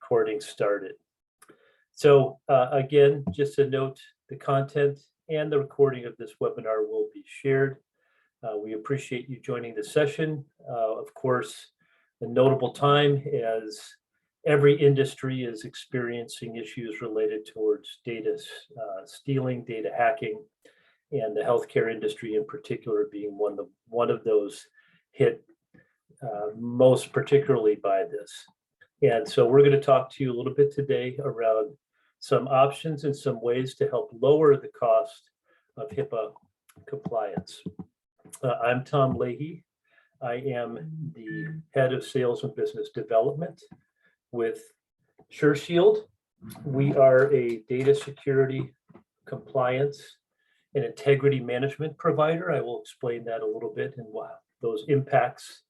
recording started. So again, just a note, the content and the recording of this webinar will be shared. We appreciate you joining the session. Of course, a notable time as every industry is experiencing issues related towards data stealing, data hacking, and the healthcare industry in particular being one of those hit most particularly by this. And so we're going to talk to you a little bit today around some options and some ways to help lower the cost of HIPAA compliance. I'm Tom Leahy. I am the head of sales and business development with SureShield. We are a data security, compliance, and integrity management provider. I will explain that a little bit and those impacts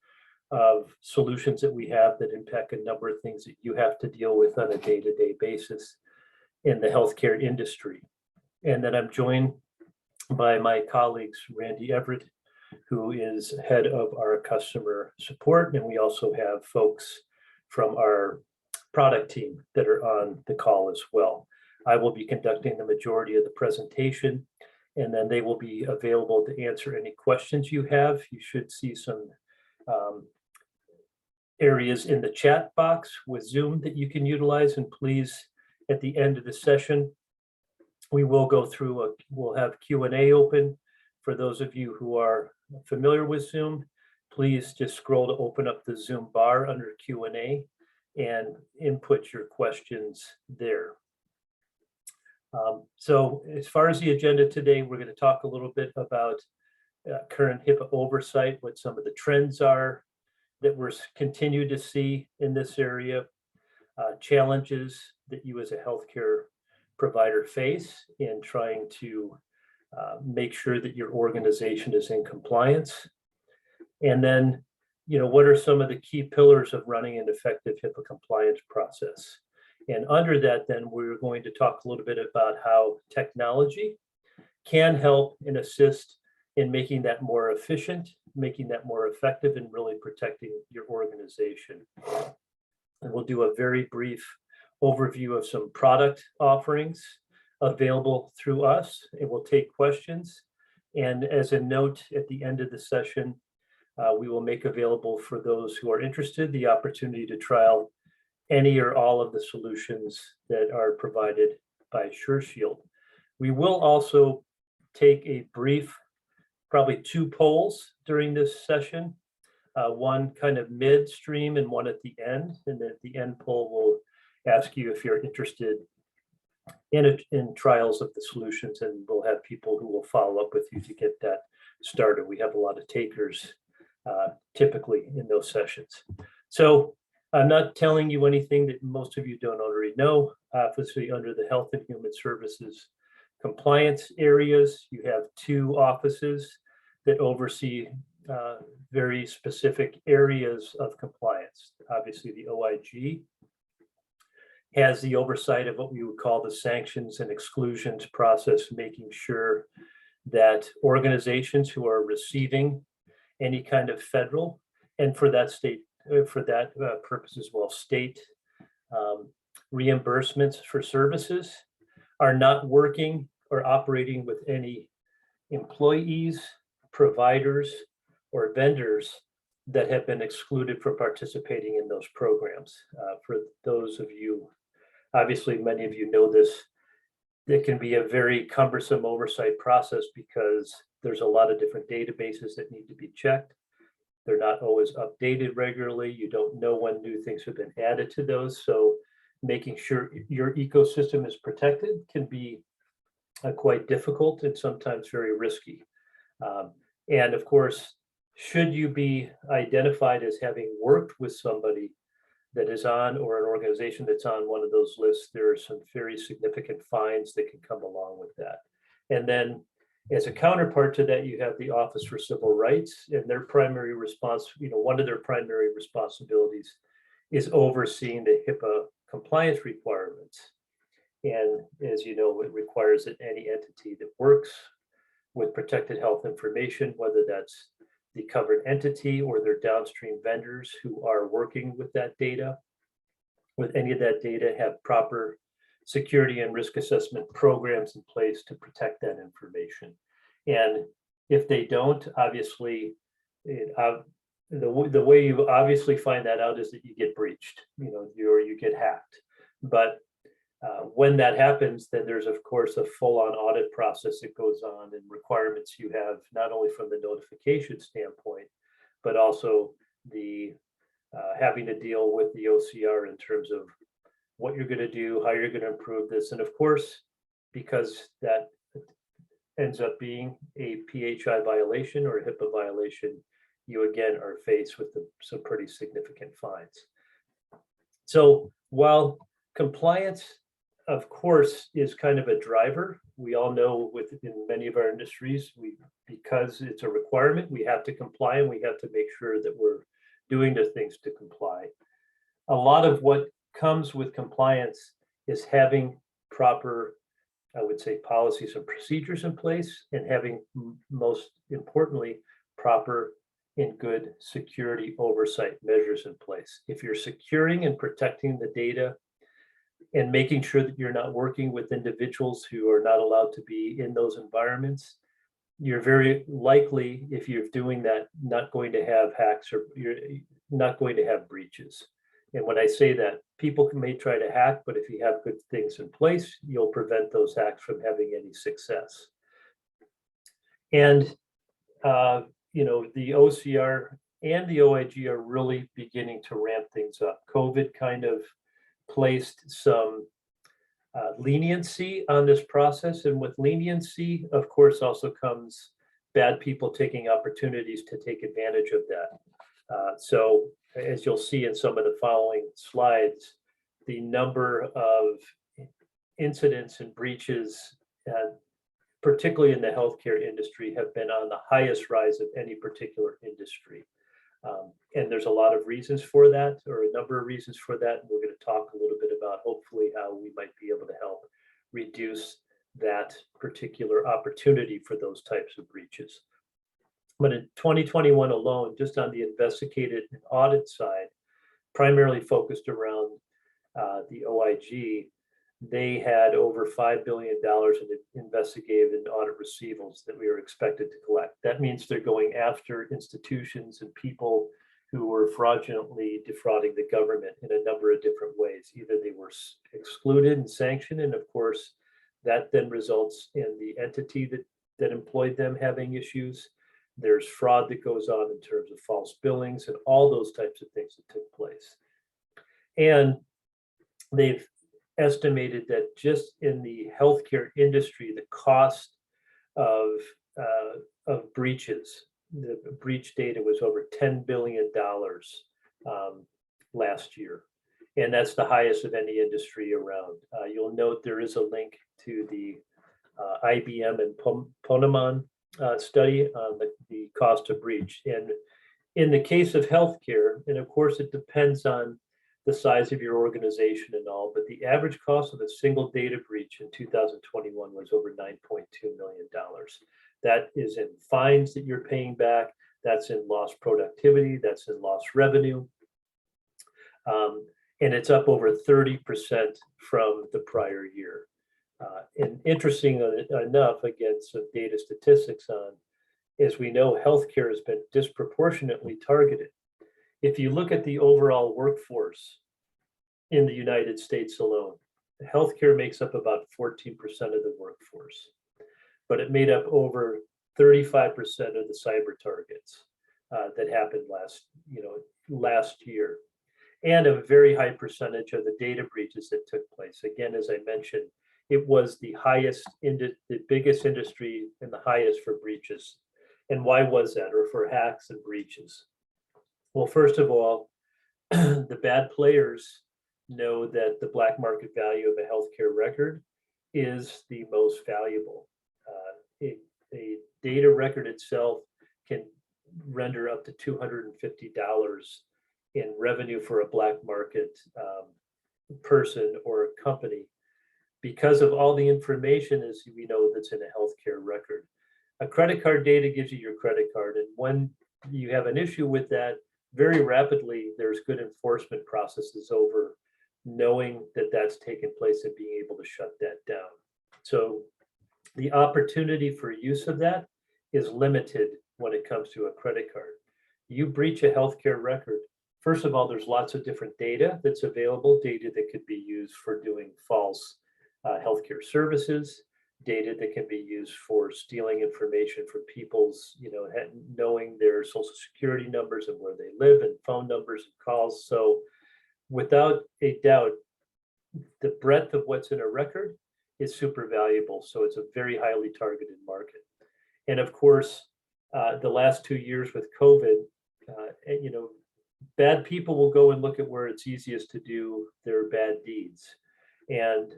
of solutions that we have that impact a number of things that you have to deal with on a day-to-day basis in the healthcare industry. And then I'm joined by my colleagues, Randy Everett, who is head of our customer support. And we also have folks from our product team that are on the call as well. I will be conducting the majority of the presentation, and then they will be available to answer any questions you have. You should see some areas in the chat box with Zoom that you can utilize. And please, at the end of the session, we will go through, we'll have Q&A open. For those of you who are familiar with Zoom, please just scroll to open up the Zoom bar under Q&A and input your questions there. So as far as the agenda today, we're going to talk a little bit about current HIPAA oversight, what some of the trends are that we're continue to see in this area, challenges that you as a healthcare provider face in trying to make sure that your organization is in compliance. And then, what are some of the key pillars of running an effective HIPAA compliance process? And under that, then we're going to talk a little bit about how technology can help and assist in making that more efficient, making that more effective, and really protecting your organization. And we'll do a very brief overview of some product offerings available through us, and we'll take questions. And as a note, at the end of the session, we will make available for those who are interested the opportunity to trial any or all of the solutions that are provided by SureShield. We will also take a brief, probably 2 polls during this session, one kind of midstream and one at the end. And at the end poll will ask you if you're interested in trials of the solutions, and we'll have people who will follow up with you to get that started. We have a lot of takers typically in those sessions. So I'm not telling you anything that most of you don't already know. Obviously, under the Health and Human Services compliance areas, you have 2 offices that oversee very specific areas of compliance. Obviously, the OIG has the oversight of what we would call the sanctions and exclusions process, making sure that organizations who are receiving any kind of federal, and for that purpose as well, state reimbursements for services are not working or operating with any employees, providers, or vendors that have been excluded from participating in those programs. For those of you, obviously many of you know this, it can be a very cumbersome oversight process because there's a lot of different databases that need to be checked. They're not always updated regularly. You don't know when new things have been added to those. So making sure your ecosystem is protected can be quite difficult and sometimes very risky. And of course, should you be identified as having worked with somebody that is on, or an organization that's on one of those lists, there are some very significant fines that can come along with that. And then as a counterpart to that, you have the Office for Civil Rights, and their primary response, one of their primary responsibilities is overseeing the HIPAA compliance requirements. And as you know, it requires that any entity that works with protected health information, whether that's the covered entity or their downstream vendors who are working with that data, with any of that data have proper security and risk assessment programs in place to protect that information. And if they don't, obviously, the way you obviously find that out is that you get breached, or you get hacked. But when that happens, then there's of course a full-on audit process that goes on, and requirements you have not only from the notification standpoint, but also the having to deal with the OCR in terms of what you're going to do, how you're going to improve this. And of course, because that ends up being a PHI violation or a HIPAA violation, you again are faced with some pretty significant fines. So while compliance, of course, is kind of a driver, we all know in many of our industries, because it's a requirement, we have to comply, and we have to make sure that we're doing the things to comply. A lot of what comes with compliance is having proper, I would say, policies and procedures in place, and having, most importantly, proper and good security oversight measures in place. If you're securing and protecting the data and making sure that you're not working with individuals who are not allowed to be in those environments, you're very likely, if you're doing that, not going to have hacks, or you're not going to have breaches. And when I say that, people may try to hack, but if you have good things in place, you'll prevent those hacks from having any success. And the OCR and the OIG are really beginning to ramp things up. COVID kind of placed some leniency on this process, and with leniency, of course, also comes bad people taking opportunities to take advantage of that. So as you'll see in some of the following slides, the number of incidents and breaches, particularly in the healthcare industry, have been on the highest rise of any particular industry. And there's a lot of reasons for that, or a number of reasons for that. And we're going to talk a little bit about hopefully how we might be able to help reduce that particular opportunity for those types of breaches. But in 2021 alone, just on the investigated and audit side, primarily focused around the OIG, they had over $5 billion in investigative and audit receivables that we were expected to collect. That means they're going after institutions and people who were fraudulently defrauding the government in a number of different ways. Either they were excluded and sanctioned, and of course, that then results in the entity that employed them having issues. There's fraud that goes on in terms of false billings and all those types of things that took place. And they've estimated that just in the healthcare industry, the cost of breaches, the breach data was over $10 billion last year. And that's the highest of any industry around. You'll note there is a link to the IBM and Ponemon study on the cost of breach. And in the case of healthcare, and of course it depends on the size of your organization and all, but the average cost of a single data breach in 2021 was over $9.2 million. That is in fines that you're paying back, that's in lost productivity, that's in lost revenue. And it's up over 30% from the prior year. And interesting enough, again, some data statistics on, as we know, healthcare has been disproportionately targeted. If you look at the overall workforce in the United States alone, healthcare makes up about 14% of the workforce, but it made up over 35% of the cyber targets that happened last year, and a very high percentage of the data breaches that took place. Again, as I mentioned, it was the biggest industry and the highest for breaches. And why was that, or for hacks and breaches? Well, first of all, the bad players know that the black market value of a healthcare record is the most valuable. A data record itself can render up to $250 in revenue for a black market person or a company, because of all the information, as we know, that's in a healthcare record. A credit card data gives you your credit card, and when you have an issue with that, very rapidly there's good enforcement processes over knowing that that's taken place and being able to shut that down. So the opportunity for use of that is limited when it comes to a credit card. You breach a healthcare record. First of all, there's lots of different data that's available, data that could be used for doing false healthcare services, data that can be used for stealing information from people's, knowing their social security numbers and where they live and phone numbers and calls. So without a doubt, the breadth of what's in a record is super valuable. So it's a very highly targeted market. And of course, the last 2 years with COVID, bad people will go and look at where it's easiest to do their bad deeds. And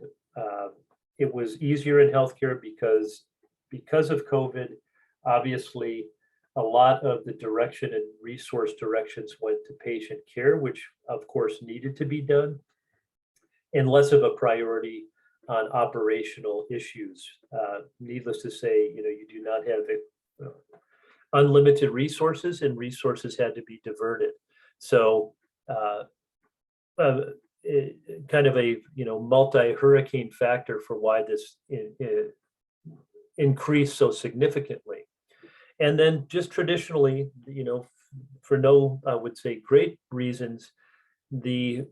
it was easier in healthcare because of COVID. Obviously, a lot of the direction and resource directions went to patient care, which of course needed to be done, and less of a priority on operational issues. Needless to say, you do not have unlimited resources, and resources had to be diverted. So kind of a multi-hurricane factor for why this increased so significantly. And then just traditionally, for no, I would say, great reasons, the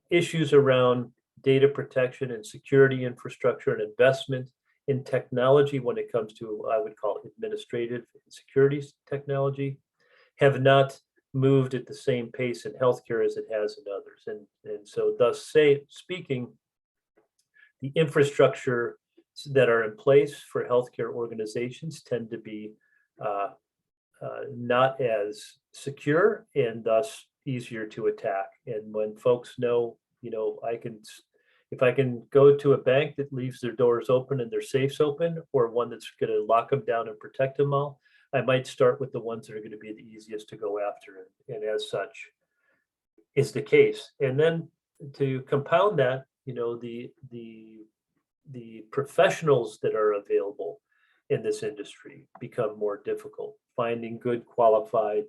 issues around data protection and security infrastructure and investment in technology when it comes to, I would call, administrative security technology, have not moved at the same pace in healthcare as it has in others. And so thus speaking, the infrastructure that are in place for healthcare organizations tend to be not as secure and thus easier to attack. And when folks know, if I can go to a bank that leaves their doors open and their safes open, or one that's going to lock them down and protect them all, I might start with the ones that are going to be the easiest to go after. And as such is the case. And then to compound that, the professionals that are available in this industry become more difficult. Finding good qualified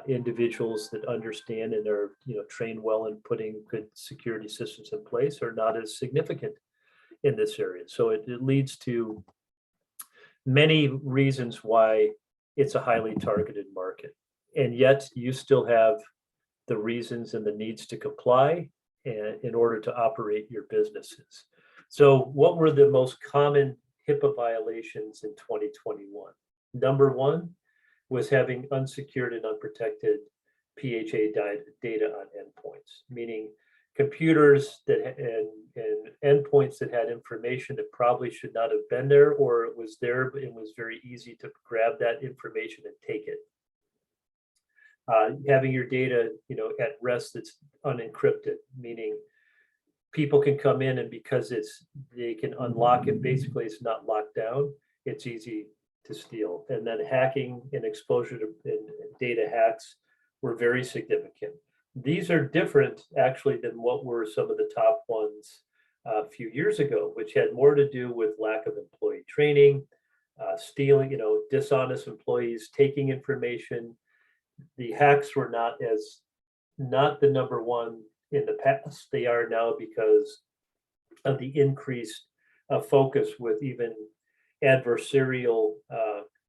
individuals that understand and are trained well in putting good security systems in place are not as significant in this area. So it leads to many reasons why it's a highly targeted market. And yet you still have the reasons and the needs to comply in order to operate your businesses. So what were the most common HIPAA violations in 2021? Number one was having unsecured and unprotected PHA data on endpoints, meaning computers that and endpoints that had information that probably should not have been there, or it was there but it was very easy to grab that information and take it. Having your data, at rest that's unencrypted, meaning people can come in and because they can unlock it, basically it's not locked down, it's easy to steal. And then hacking and exposure to data hacks were very significant. These are different actually than what were some of the top ones a few years ago, which had more to do with lack of employee training, stealing, dishonest employees taking information. The hacks were not the number one in the past. They are now because of the increased focus with even adversarial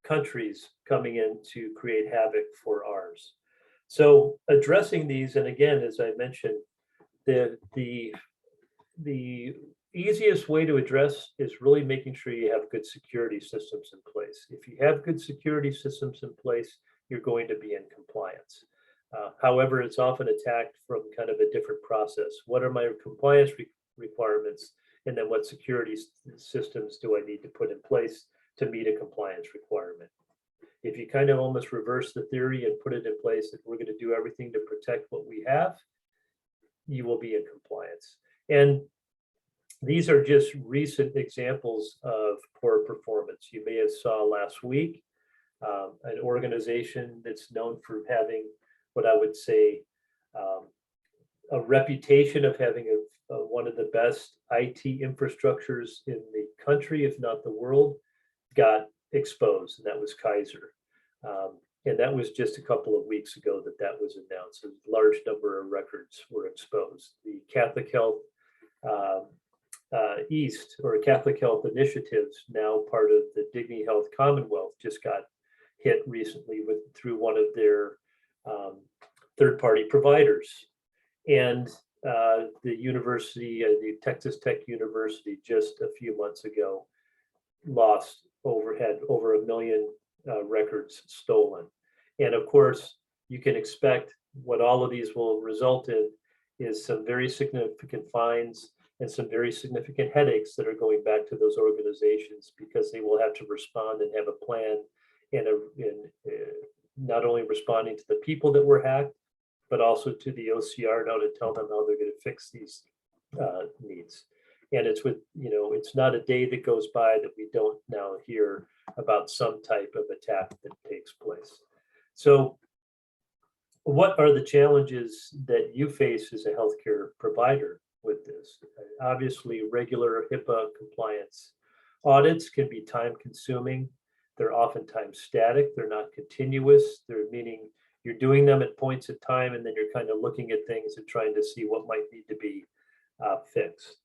countries coming in to create havoc for ours. So addressing these, and again, as I mentioned, the easiest way to address is really making sure you have good security systems in place. If you have good security systems in place, you're going to be in compliance. However, it's often attacked from kind of a different process. What are my compliance requirements? And then what security systems do I need to put in place to meet a compliance requirement? If you kind of almost reverse the theory and put it in place that we're going to do everything to protect what we have, you will be in compliance. And these are just recent examples of poor performance. You may have saw last week an organization that's known for having what I would say a reputation of having one of the best IT infrastructures in the country, if not the world, got exposed, and that was Kaiser. And that was just a couple of weeks ago that that was announced. A large number of records were exposed. The Catholic Health uh, East, or Catholic Health Initiatives, now part of the Dignity Health Commonwealth, just got hit recently through one of their third-party providers. And the university, the Texas Tech University, just a few months ago, had over 1 million records stolen. And of course, you can expect what all of these will result in is some very significant fines and some very significant headaches that are going back to those organizations, because they will have to respond and have a plan in not only responding to the people that were hacked, but also to the OCR now to tell them how they're going to fix these needs. And it's it's not a day that goes by that we don't now hear about some type of attack that takes place. So what are the challenges that you face as a healthcare provider with this? Obviously, regular HIPAA compliance audits can be time consuming. They're oftentimes static. They're not continuous. They're meaning you're doing them at points of time, and then you're kind of looking at things and trying to see what might need to be fixed.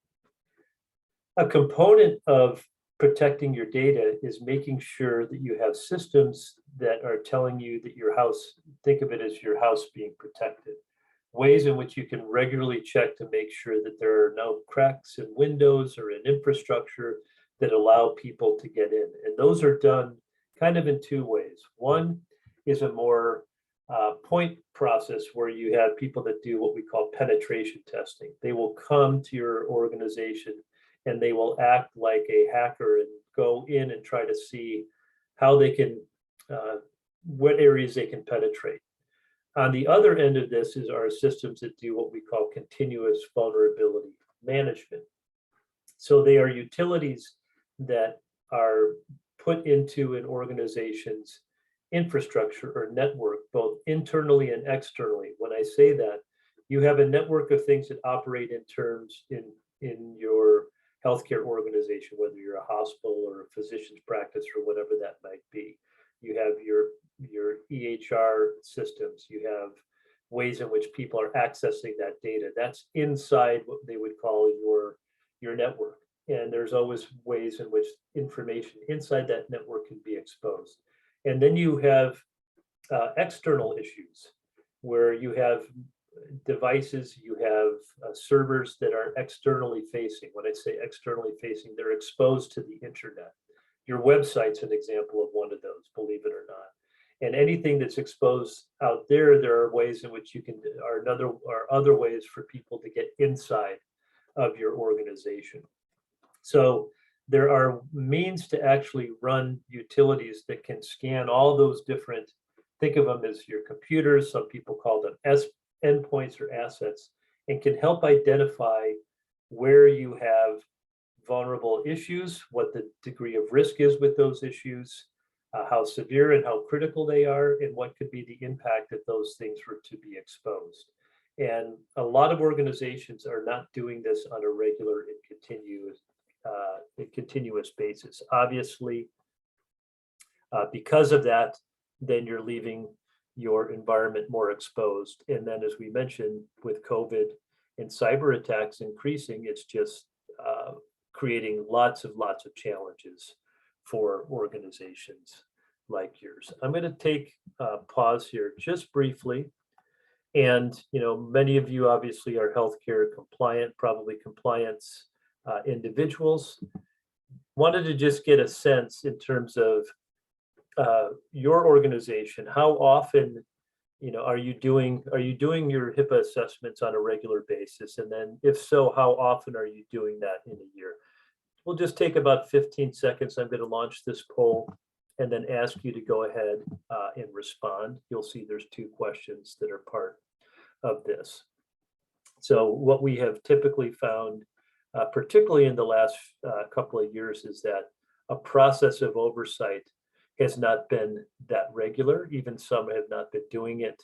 A component of protecting your data is making sure that you have systems that are telling you that your house, think of it as your house being protected. Ways in which you can regularly check to make sure that there are no cracks in windows or in infrastructure that allow people to get in. And those are done kind of in two ways. One is a more point process where you have people that do what we call penetration testing. They will come to your organization and they will act like a hacker and go in and try to see how they can, what areas they can penetrate. On the other end of this is our systems that do what we call continuous vulnerability management. So they are utilities that are put into an organization's infrastructure or network, both internally and externally. When I say that, you have a network of things that operate in terms in your healthcare organization, whether you're a hospital or a physician's practice or whatever that might be. You have your EHR systems. You have ways in which people are accessing that data. That's inside what they would call your network. And there's always ways in which information inside that network can be exposed. And then you have external issues where you have devices, you have servers that are externally facing. When I say externally facing, they're exposed to the internet. Your website's an example of one of those, believe it or not. And anything that's exposed out there, there are ways in which you can, or other ways for people to get inside of your organization. So there are means to actually run utilities that can scan all those different, think of them as your computers, some people call them endpoints or assets, and can help identify where you have vulnerable issues, what the degree of risk is with those issues, how severe and how critical they are, and what could be the impact if those things were to be exposed. And a lot of organizations are not doing this on a regular and continuous basis. Obviously, because of that, then you're leaving your environment more exposed. And then, as we mentioned, with COVID and cyber attacks increasing, it's just creating lots of challenges for organizations like yours. I'm going to take a pause here just briefly. And, many of you obviously are healthcare compliant, probably compliance individuals. Wanted to just get a sense in terms of your organization. How often, are you doing your HIPAA assessments on a regular basis? And then if so, how often are you doing that in a year? We'll just take about 15 seconds. I'm going to launch this poll and then ask you to go ahead and respond. You'll see there's 2 questions that are part of this. So what we have typically found, particularly in the last couple of years, is that a process of oversight has not been that regular. Even some have not been doing it,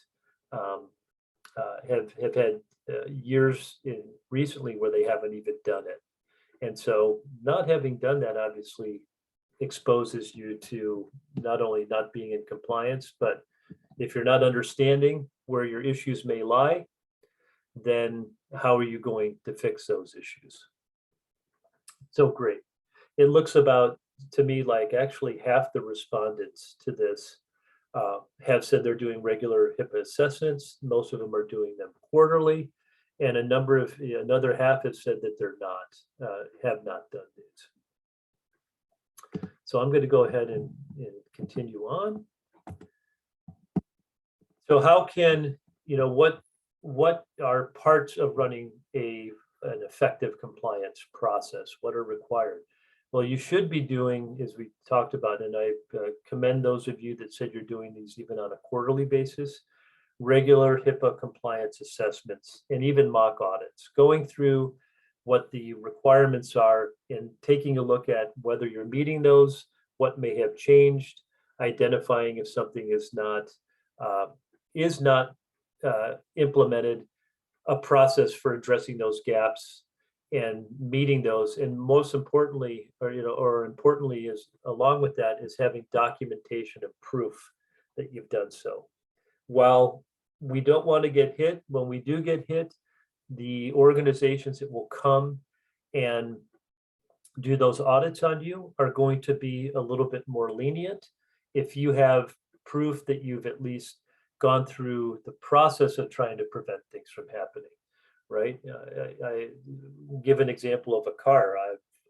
have had years recently where they haven't even done it. And so not having done that obviously exposes you to not only not being in compliance, but If you're not understanding where your issues may lie, then how are you going to fix those issues? So great. It looks about, to me, like actually half the respondents to this have said they're doing regular HIPAA assessments. Most of them are doing them quarterly, and another half have said that they're not, have not done these. So I'm going to go ahead and continue on. So how can, what are parts of running an effective compliance process? What are required? Well, you should be doing, as we talked about, and I commend those of you that said you're doing these even on a quarterly basis, regular HIPAA compliance assessments, and even mock audits, going through what the requirements are and taking a look at whether you're meeting those, what may have changed, identifying if something is not implemented, a process for addressing those gaps and meeting those. And most importantly, or importantly, is along with that is having documentation and proof that you've done so. While we don't want to get hit, when we do get hit, the organizations that will come and do those audits on you are going to be a little bit more lenient if you have proof that you've at least gone through the process of trying to prevent things from happening, right? I give an example of a car.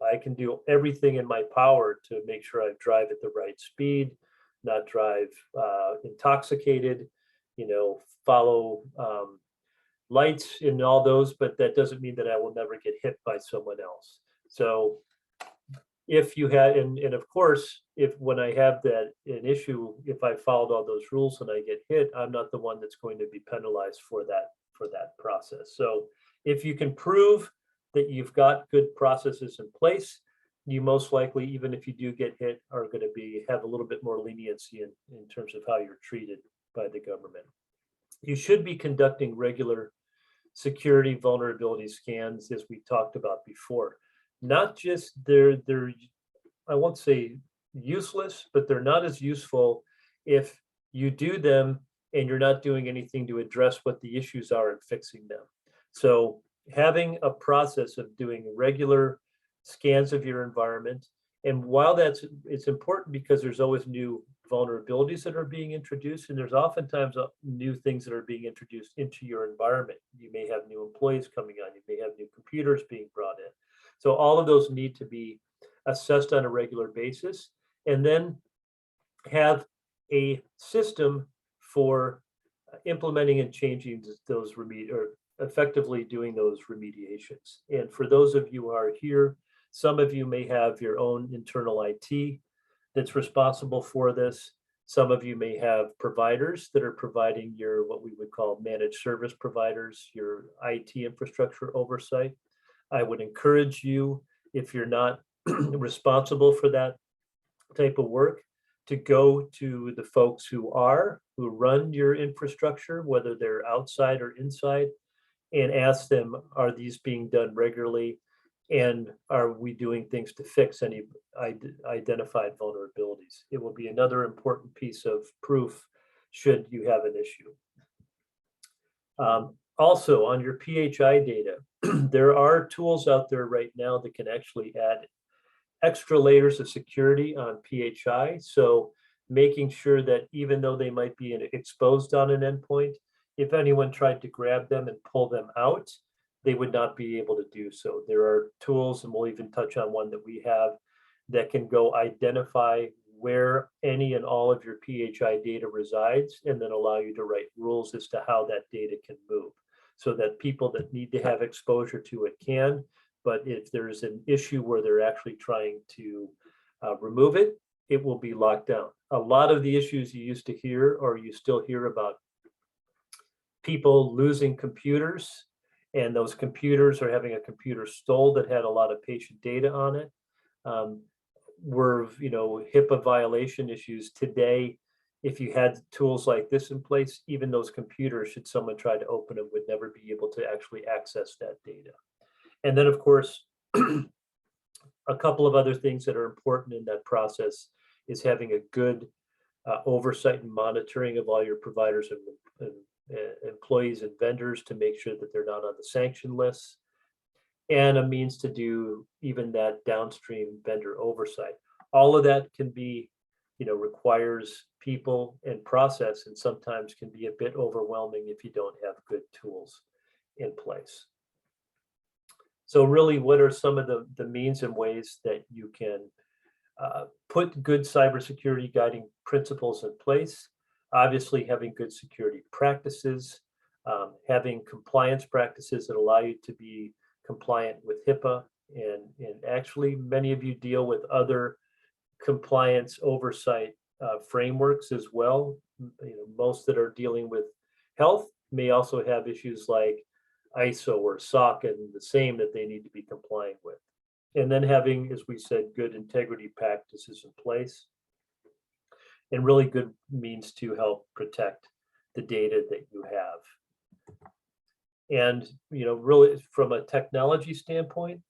I can do everything in my power to make sure I drive at the right speed, not drive intoxicated, follow lights and all those, but that doesn't mean that I will never get hit by someone else. So if you had, and of course, when I have an issue, if I followed all those rules and I get hit, I'm not the one that's going to be penalized for that process. So if you can prove that you've got good processes in place, you most likely, even if you do get hit, are going to have a little bit more leniency in terms of how you're treated by the government. You should be conducting regular security vulnerability scans, as we talked about before. Not just they're I won't say useless, but they're not as useful if you do them and you're not doing anything to address what the issues are and fixing them. So having a process of doing regular scans of your environment, and while it's important because there's always new vulnerabilities that are being introduced, and there's oftentimes new things that are being introduced into your environment. You may have new employees coming on, you may have new computers being brought in. So all of those need to be assessed on a regular basis, and then have a system for implementing and changing those or effectively doing those remediations. And for those of you who are here, some of you may have your own internal IT that's responsible for this. Some of you may have providers that are providing your, what we would call managed service providers, your IT infrastructure oversight. I would encourage you, if you're not responsible for that type of work, to go to the folks who run your infrastructure, whether they're outside or inside, and ask them, are these being done regularly? And are we doing things to fix any identified vulnerabilities? It will be another important piece of proof should you have an issue. Also, on your PHI data, there are tools out there right now that can actually add extra layers of security on PHI. So making sure that even though they might be exposed on an endpoint, if anyone tried to grab them and pull them out, they would not be able to do so. There are tools, and we'll even touch on one that we have, that can go identify where any and all of your PHI data resides, and then allow you to write rules as to how that data can move, so that people that need to have exposure to it can. But if there's an issue where they're actually trying to remove it, it will be locked down. A lot of the issues you used to hear, or you still hear about, people losing computers, and those computers are having a computer stole that had a lot of patient data on it, were HIPAA violation issues. Today, if you had tools like this in place, even those computers, should someone try to open them, would never be able to actually access that data. And then, of course, a couple of other things that are important in that process is having a good oversight and monitoring of all your providers and employees and vendors to make sure that they're not on the sanction lists, and a means to do even that downstream vendor oversight. All of that can be, requires people and process, and sometimes can be a bit overwhelming if you don't have good tools in place. So really, what are some of the means and ways that you can put good cybersecurity guiding principles in place? Obviously, having good security practices, having compliance practices that allow you to be compliant with HIPAA, and actually many of you deal with other compliance oversight frameworks as well. Most that are dealing with health may also have issues like ISO or SOC and the same that they need to be compliant with. And then having, as we said, good integrity practices in place, and really good means to help protect the data that you have. And really from a technology standpoint,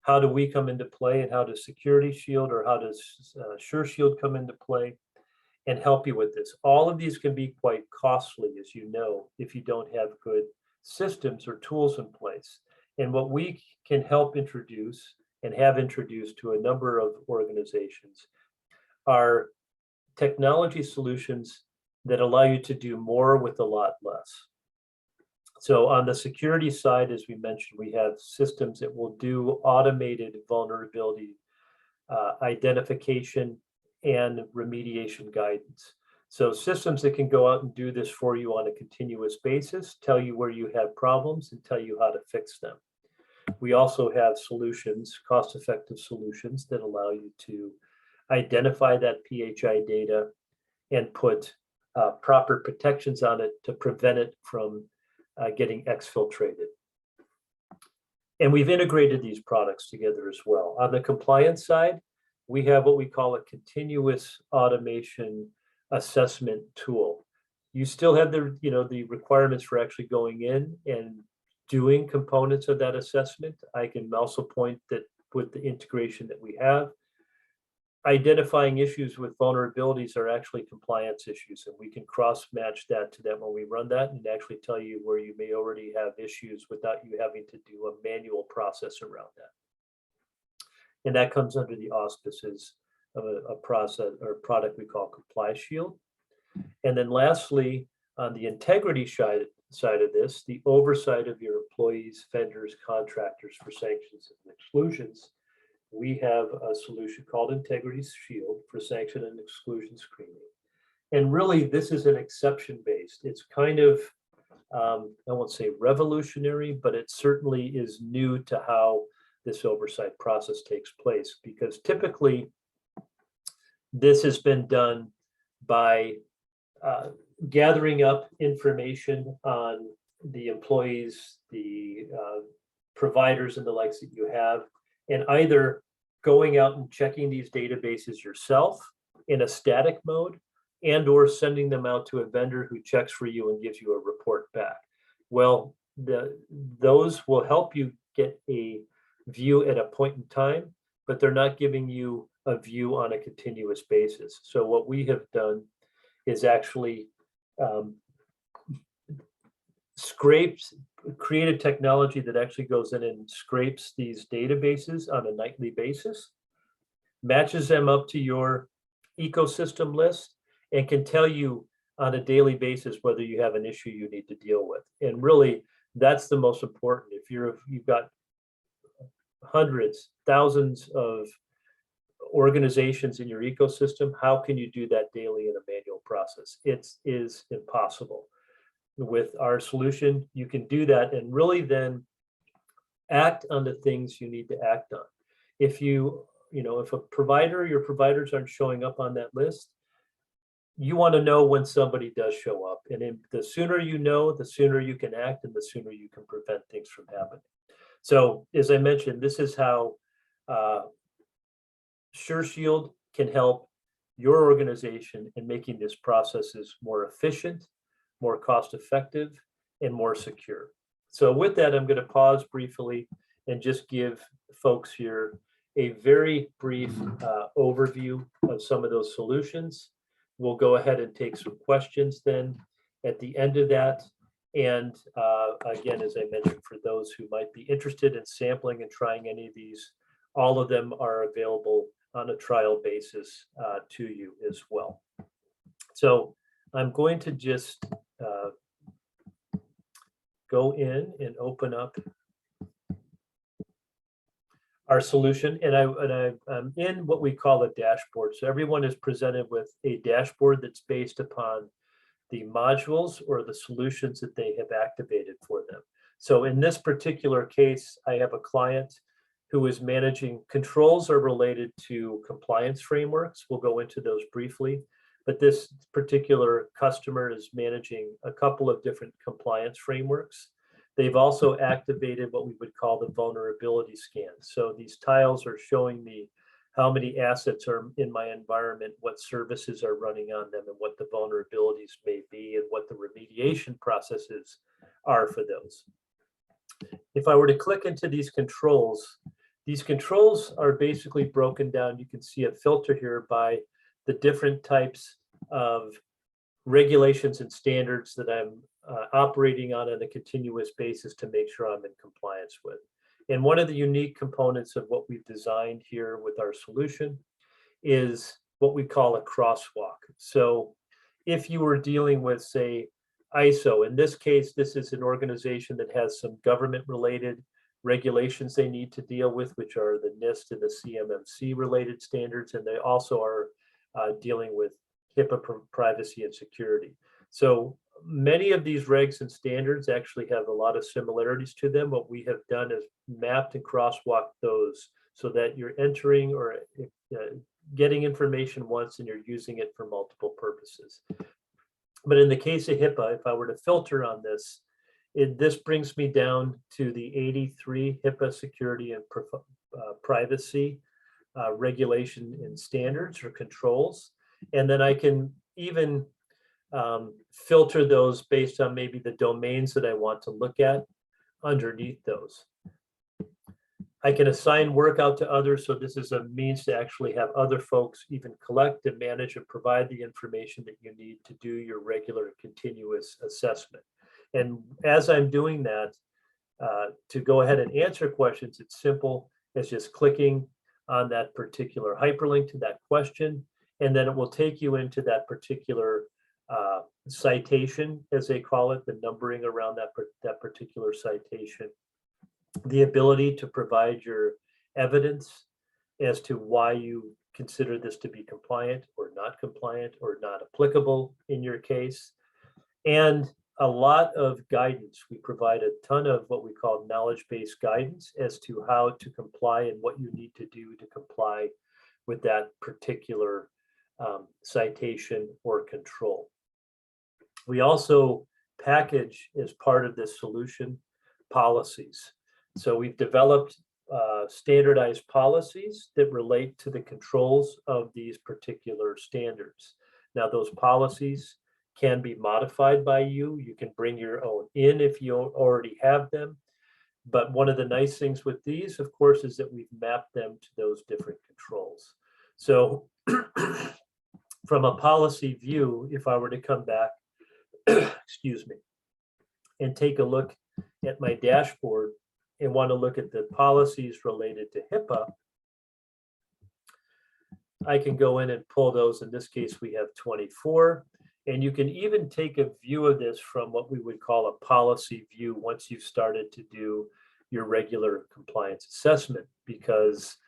how do we come into play, and how does Security Shield, or how does SureShield come into play and help you with this? All of these can be quite costly, as you know, if you don't have good systems or tools in place. And what we can help introduce and have introduced to a number of organizations are technology solutions that allow you to do more with a lot less. So on the security side, as we mentioned, we have systems that will do automated vulnerability identification and remediation guidance. So systems that can go out and do this for you on a continuous basis, tell you where you have problems and tell you how to fix them. We also have solutions, cost-effective solutions, that allow you to identify that PHI data and put proper protections on it to prevent it from getting exfiltrated. And we've integrated these products together as well. On the compliance side, we have what we call a continuous automation assessment tool. You still have the requirements for actually going in and doing components of that assessment. I can also point that with the integration that we have, identifying issues with vulnerabilities are actually compliance issues, and we can cross-match that to them when we run that and actually tell you where you may already have issues without you having to do a manual process around that. And that comes under the auspices of a process or product we call ComplyShield. And then lastly, on the integrity side of this, the oversight of your employees, vendors, contractors for sanctions and exclusions, we have a solution called Integrity Shield for sanction and exclusion screening. And really, this is an exception-based. It's kind of, I won't say revolutionary, but it certainly is new to how this oversight process takes place, because typically this has been done by gathering up information on the employees, the providers and the likes that you have, and either going out and checking these databases yourself in a static mode, and or sending them out to a vendor who checks for you and gives you a report back. Well, those will help you get a view at a point in time, but they're not giving you a view on a continuous basis. So what we have done is actually created technology that actually goes in and scrapes these databases on a nightly basis, matches them up to your ecosystem list, and can tell you on a daily basis whether you have an issue you need to deal with. And really, that's the most important. If you've got hundreds, thousands of organizations in your ecosystem, how can you do that daily in a manual process? It is impossible. With our solution, you can do that and really then act on the things you need to act on. If if a provider, your providers aren't showing up on that list, you want to know when somebody does show up. And the sooner you know, the sooner you can act, and the sooner you can prevent things from happening. So as I mentioned, this is how SureShield can help your organization in making this processes more efficient, more cost-effective, and more secure. So with that, I'm going to pause briefly and just give folks here a very brief overview of some of those solutions. We'll go ahead and take some questions then at the end of that. And again, as I mentioned, for those who might be interested in sampling and trying any of these, all of them are available on a trial basis to you as well. So I'm going to just go in and open up our solution, and I'm in what we call a dashboard. So everyone is presented with a dashboard that's based upon the modules or the solutions that they have activated for them. So in this particular case, I have a client who is managing controls are related to compliance frameworks. We'll go into those briefly, but this particular customer is managing a couple of different compliance frameworks. They've also activated what we would call the vulnerability scan. So these tiles are showing me how many assets are in my environment, what services are running on them, and what the vulnerabilities may be, and what the remediation processes are for those. If I were to click into these controls are basically broken down. You can see a filter here by the different types of regulations and standards that I'm operating on a continuous basis to make sure I'm in compliance with. And one of the unique components of what we've designed here with our solution is what we call a crosswalk. So if you were dealing with, say, ISO, in this case, this is an organization that has some government-related regulations they need to deal with, which are the NIST and the CMMC related standards, and they also are dealing with HIPAA privacy and security. So many of these regs and standards actually have a lot of similarities to them. What we have done is mapped and crosswalked those so that you're entering or getting information once and you're using it for multiple purposes. But in the case of HIPAA, if I were to filter on this, this brings me down to the 83 HIPAA security and privacy regulation and standards or controls. And then I can even filter those based on maybe the domains that I want to look at underneath those. I can assign work out to others. So this is a means to actually have other folks even collect and manage and provide the information that you need to do your regular continuous assessment. And as I'm doing that, to go ahead and answer questions, it's simple as just clicking on that particular hyperlink to that question, and then it will take you into that particular citation, as they call it, the numbering around that particular citation, the ability to provide your evidence as to why you consider this to be compliant or not compliant or not applicable in your case, and a lot of guidance. We provide a ton of what we call knowledge-based guidance as to how to comply and what you need to do to comply with that particular citation or control. We also package, as part of this solution, policies. So we've developed standardized policies that relate to the controls of these particular standards. Now, those policies can be modified by you. You can bring your own in if you already have them. But one of the nice things with these, of course, is that we've mapped them to those different controls. So from a policy view, if I were to come back, excuse me, and take a look at my dashboard and want to look at the policies related to HIPAA, I can go in and pull those. In this case, we have 24. And you can even take a view of this from what we would call a policy view once you've started to do your regular compliance assessment. Because,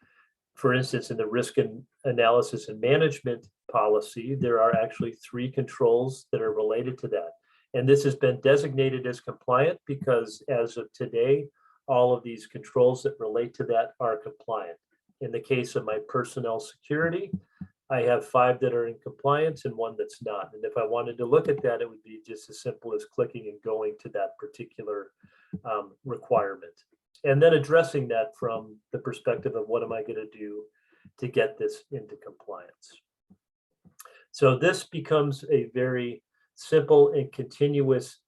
for instance, in the risk and analysis and management policy, there are actually 3 controls that are related to that. And this has been designated as compliant because as of today, all of these controls that relate to that are compliant. In the case of my personnel security, I have 5 that are in compliance and 1 that's not. And if I wanted to look at that, it would be just as simple as clicking and going to that particular requirement. And then addressing that from the perspective of what am I going to do to get this into compliance. So this becomes a very simple and continuous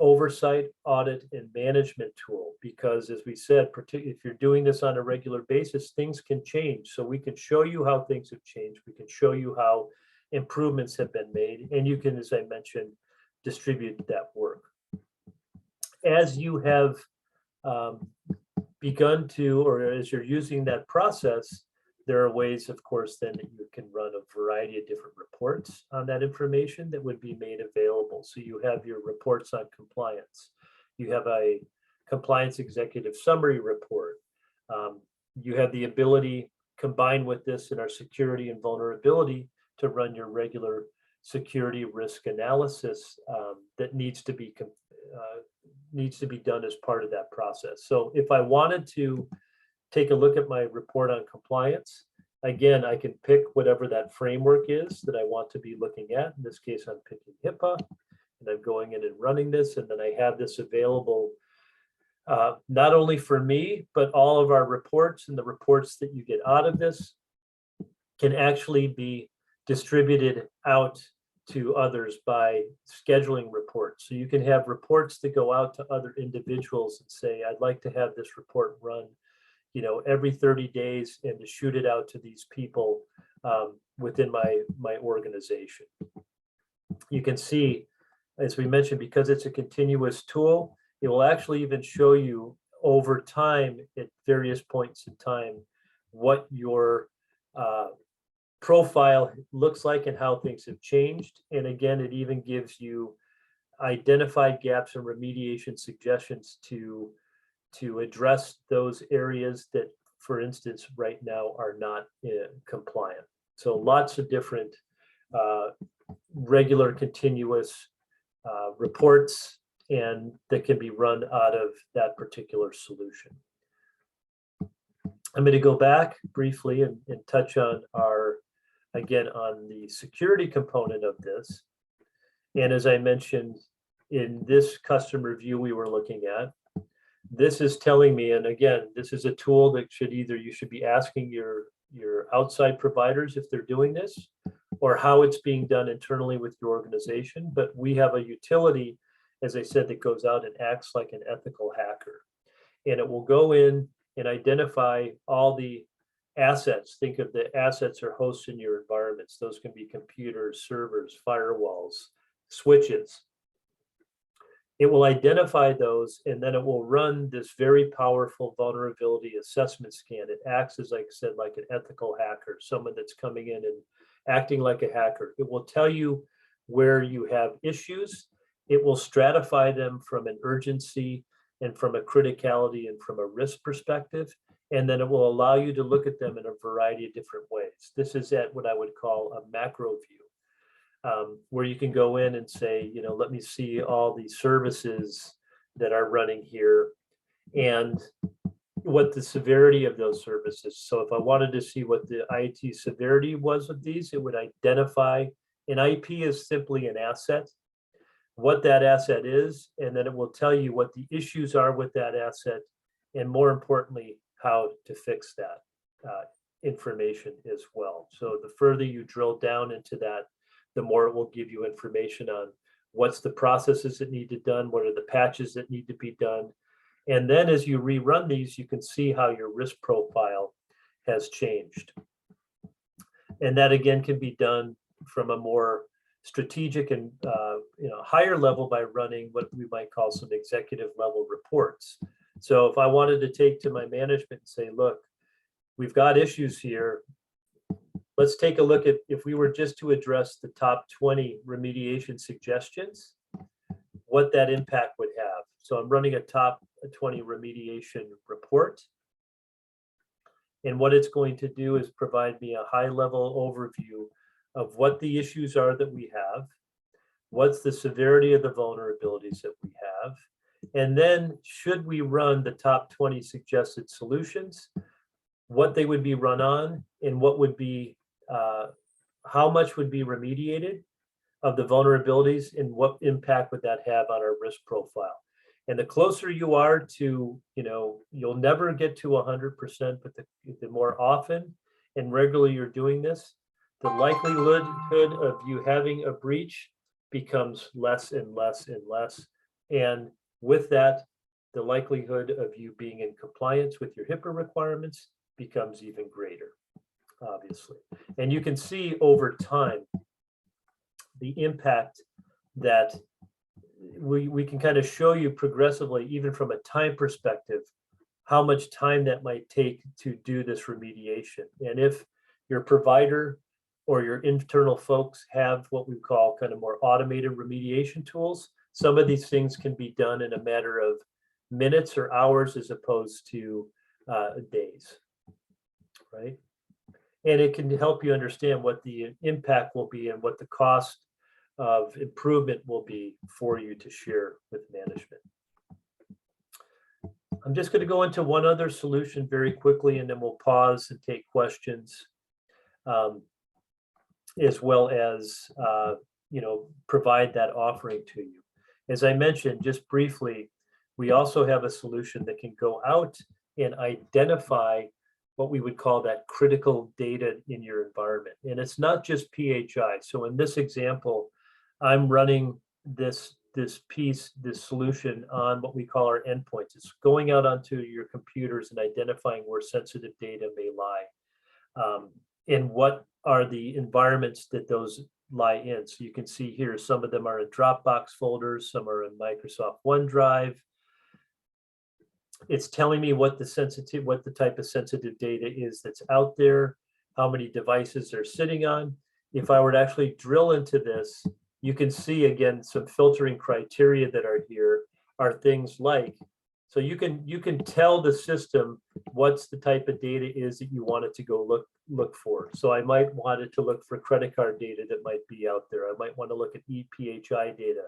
oversight, audit, and management tool, because as we said, particularly if you're doing this on a regular basis, things can change. So we can show you how things have changed. We can show you how improvements have been made, and you can, as I mentioned, distribute that work. As you have begun to, or as you're using that process, there are ways, of course, then that you can run a variety of different reports on that information that would be made available. So you have your reports on compliance. You have a compliance executive summary report. You have the ability, combined with this in our security and vulnerability, to run your regular security risk analysis that needs to be done as part of that process. So if I wanted to take a look at my report on compliance, again, I can pick whatever that framework is that I want to be looking at. In this case, I'm picking HIPAA, and I'm going in and running this, and then I have this available not only for me, but all of our reports, and the reports that you get out of this can actually be distributed out to others by scheduling reports. So you can have reports that go out to other individuals and say, I'd like to have this report run, every 30 days and to shoot it out to these people within my organization. You can see, as we mentioned, because it's a continuous tool, it will actually even show you over time at various points in time what your profile looks like and how things have changed. And again, it even gives you identified gaps and remediation suggestions to address those areas that, for instance, right now are not compliant. So lots of different regular continuous reports and that can be run out of that particular solution. I'm going to go back briefly and touch on on the security component of this. And as I mentioned, in this custom review we were looking at, this is telling me, and again, this is a tool that you should be asking your outside providers if they're doing this, or how it's being done internally with your organization. But we have a utility, as I said, that goes out and acts like an ethical hacker. And it will go in and identify all the assets. Think of the assets or hosts in your environments. Those can be computers, servers, firewalls, switches. It will identify those, and then it will run this very powerful vulnerability assessment scan. It acts, as I said, like an ethical hacker, someone that's coming in and acting like a hacker. It will tell you where you have issues. It will stratify them from an urgency and from a criticality and from a risk perspective. And then it will allow you to look at them in a variety of different ways. This is at what I would call a macro view, where you can go in and say, let me see all the services that are running here and what the severity of those services. So if I wanted to see what the IT severity was of these, it would identify an IP is simply an asset, what that asset is, and then it will tell you what the issues are with that asset, and more importantly, how to fix that information as well. So the further you drill down into that, the more it will give you information on what's the processes that need to be done, what are the patches that need to be done. And then as you rerun these, you can see how your risk profile has changed. And that again can be done from a more strategic and higher level by running what we might call some executive level reports. So if I wanted to take to my management and say, look, we've got issues here. Let's take a look at, if we were just to address the top 20 remediation suggestions, what that impact would have. So I'm running a top 20 remediation report. And what it's going to do is provide me a high level overview of what the issues are that we have, what's the severity of the vulnerabilities that we have, and then should we run the top 20 suggested solutions, what they would be run on, and what would be, how much would be remediated of the vulnerabilities, and what impact would that have on our risk profile. And the closer you are to, you'll never get to 100%, but the more often and regularly you're doing this, the likelihood of you having a breach becomes less and less and less. And with that, the likelihood of you being in compliance with your HIPAA requirements becomes even greater, obviously. And you can see over time, the impact that we can kind of show you progressively, even from a time perspective, how much time that might take to do this remediation. And if your provider or your internal folks have what we call kind of more automated remediation tools, some of these things can be done in a matter of minutes or hours as opposed to days, right? And it can help you understand what the impact will be and what the cost of improvement will be for you to share with management. I'm just going to go into one other solution very quickly, and then we'll pause and take questions, as well as provide that offering to you. As I mentioned just briefly, we also have a solution that can go out and identify what we would call that critical data in your environment. And it's not just PHI. So in this example, I'm running this solution on what we call our endpoints. It's going out onto your computers and identifying where sensitive data may lie, and what are the environments that those lie in. So you can see here, some of them are in Dropbox folders, some are in Microsoft OneDrive. It's telling me what the type of sensitive data is that's out there, how many devices they're sitting on. If I were to actually drill into this, you can see again some filtering criteria that are here are things like, so you can tell the system what's the type of data is that you want it to go look for. So I might want it to look for credit card data that might be out there. I might want to look at PHI data,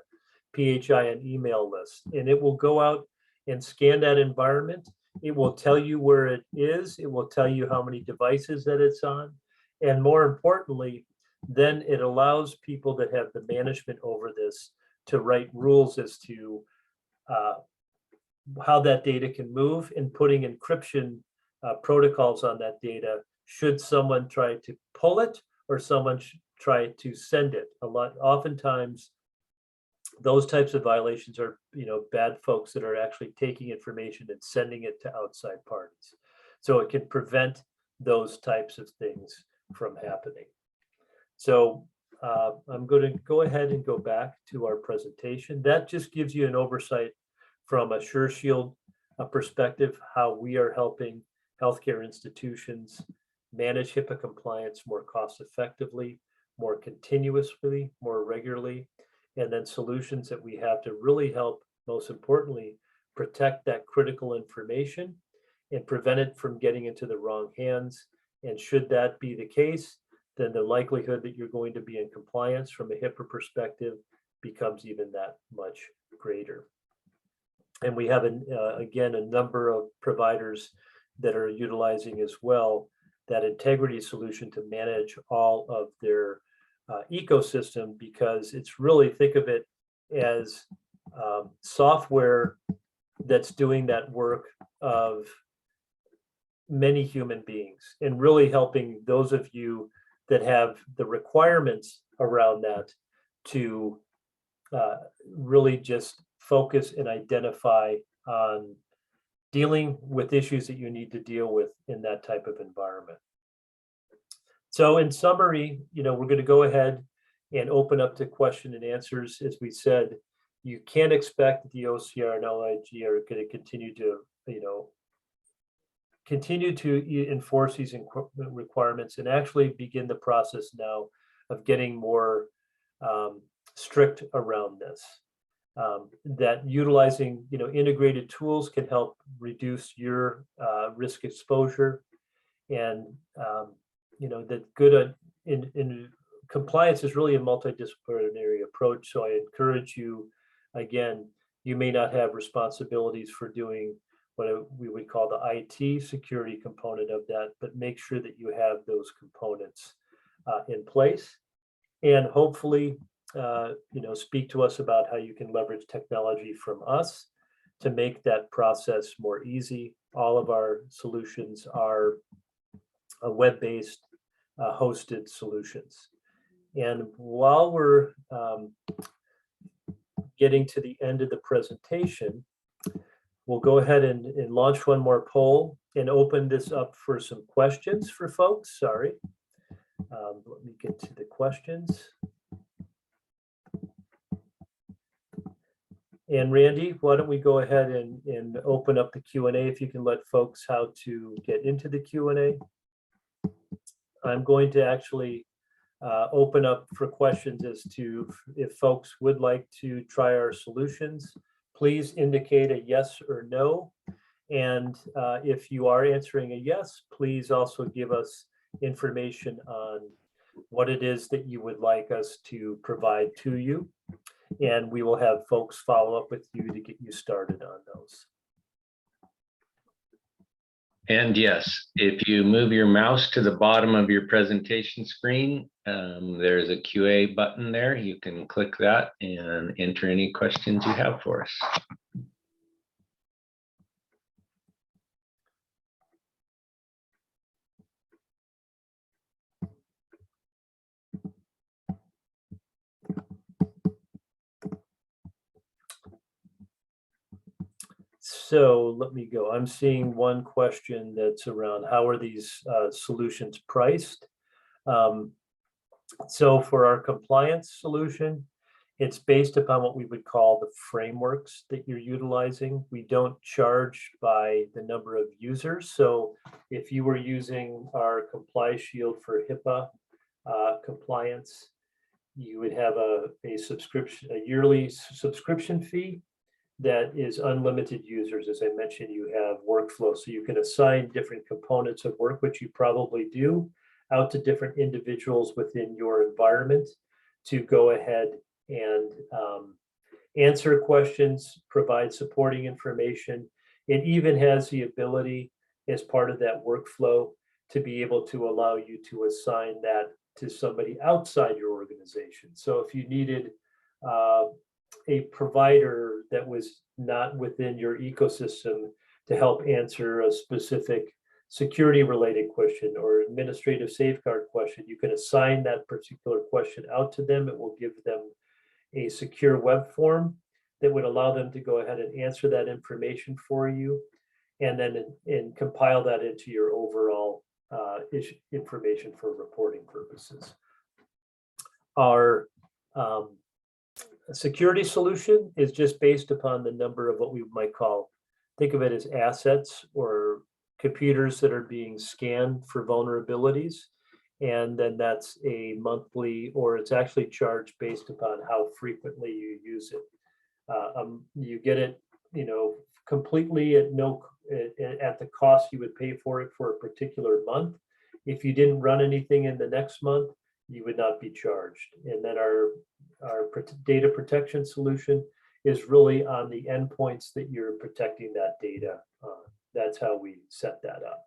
PHI and email lists, and it will go out and scan that environment. It will tell you where it is. It will tell you how many devices that it's on. And more importantly, then it allows people that have the management over this to write rules as to how that data can move, and putting encryption protocols on that data should someone try to pull it or someone try to send it. Oftentimes, those types of violations are, bad folks that are actually taking information and sending it to outside parties. So it can prevent those types of things from happening. So I'm going to go ahead and go back to our presentation. That just gives you an oversight from a SureShield perspective, how we are helping healthcare institutions manage HIPAA compliance more cost effectively, more continuously, more regularly, and then solutions that we have to really help, most importantly, protect that critical information and prevent it from getting into the wrong hands. And should that be the case, then the likelihood that you're going to be in compliance from a HIPAA perspective becomes even that much greater. And we have, again, a number of providers that are utilizing as well that integrity solution to manage all of their ecosystem, because it's really, think of it as software that's doing that work of many human beings, and really helping those of you that have the requirements around that to really just focus and identify on dealing with issues that you need to deal with in that type of environment. So in summary, we're going to go ahead and open up to question and answers. As we said, you can't expect that the OCR and LIG are going to continue to enforce these requirements and actually begin the process now of getting more strict around this. That utilizing integrated tools can help reduce your risk exposure, and that good in compliance is really a multidisciplinary approach. So I encourage you, again, you may not have responsibilities for doing what we would call the IT security component of that, but make sure that you have those components in place, and hopefully speak to us about how you can leverage technology from us to make that process more easy. All of our solutions are web-based hosted solutions. And while we're getting to the end of the presentation, we'll go ahead and launch one more poll and open this up for some questions for folks. Sorry. Let me get to the questions. And Randy, why don't we go ahead and open up the Q&A, if you can let folks how to get into the Q&A. I'm going to actually open up for questions as to if folks would like to try our solutions. Please indicate a yes or no. And if you are answering a yes, please also give us information on what it is that you would like us to provide to you. And we will have folks follow up with you to get you started on those. And yes, if you move your mouse to the bottom of your presentation screen, there's a QA button there. You can click that and enter any questions you have for us. So let me go. I'm seeing one question that's around how are these solutions priced? So for our compliance solution, it's based upon what we would call the frameworks that you're utilizing. We don't charge by the number of users. So if you were using our ComplyShield for HIPAA compliance, you would have a subscription, a yearly subscription fee that is unlimited users. As I mentioned, you have workflow, so you can assign different components of work, which you probably do, out to different individuals within your environment to go ahead and answer questions, provide supporting information. It even has the ability, as part of that workflow, to be able to allow you to assign that to somebody outside your organization. So if you needed a provider that was not within your ecosystem to help answer a specific security related question or administrative safeguard question, you can assign that particular question out to them. It will give them a secure web form that would allow them to go ahead and answer that information for you, and then compile that into your overall information for reporting purposes. Our security solution is just based upon the number of what we might call, think of it as assets or computers that are being scanned for vulnerabilities. And then that's a monthly, or it's actually charged based upon how frequently you use it. You get it, completely at at the cost you would pay for it for a particular month. If you didn't run anything in the next month, you would not be charged. And then our data protection solution is really on the endpoints that you're protecting that data on. That's how we set that up.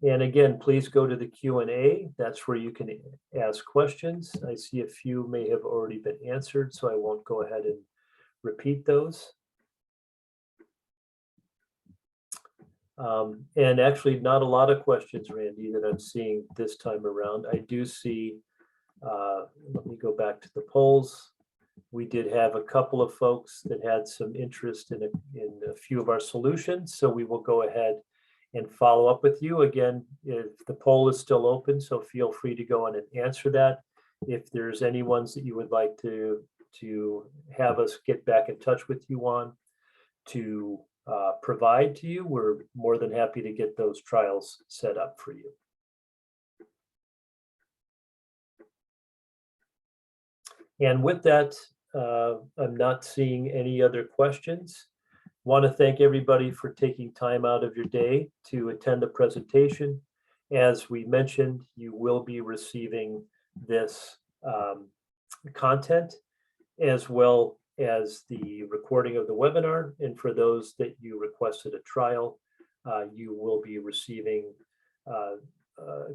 And again, please go to the Q&A. That's where you can ask questions. I see a few may have already been answered, so I won't go ahead and repeat those. And actually not a lot of questions, Randy, that I'm seeing this time around. I do see, let me go back to the polls. We did have a couple of folks that had some interest in a few of our solutions, so we will go ahead and follow up with you. Again, if the poll is still open, so feel free to go in and answer that. If there's any ones that you would like to have us get back in touch with you on to provide to you, we're more than happy to get those trials set up for you. And with that, I'm not seeing any other questions. Want to thank everybody for taking time out of your day to attend the presentation. As we mentioned, you will be receiving this content as well as the recording of the webinar. And for those that you requested a trial, you will be receiving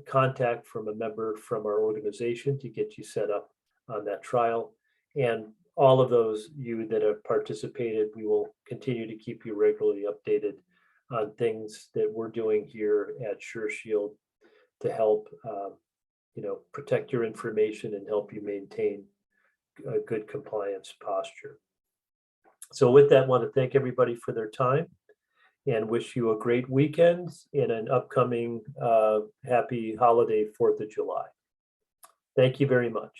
contact from a member from our organization to get you set up on that trial. And all of those you that have participated, we will continue to keep you regularly updated on things that we're doing here at SureShield to help protect your information and help you maintain a good compliance posture. So with that, I want to thank everybody for their time. and wish you a great weekend and an upcoming happy holiday 4th of July. Thank you very much.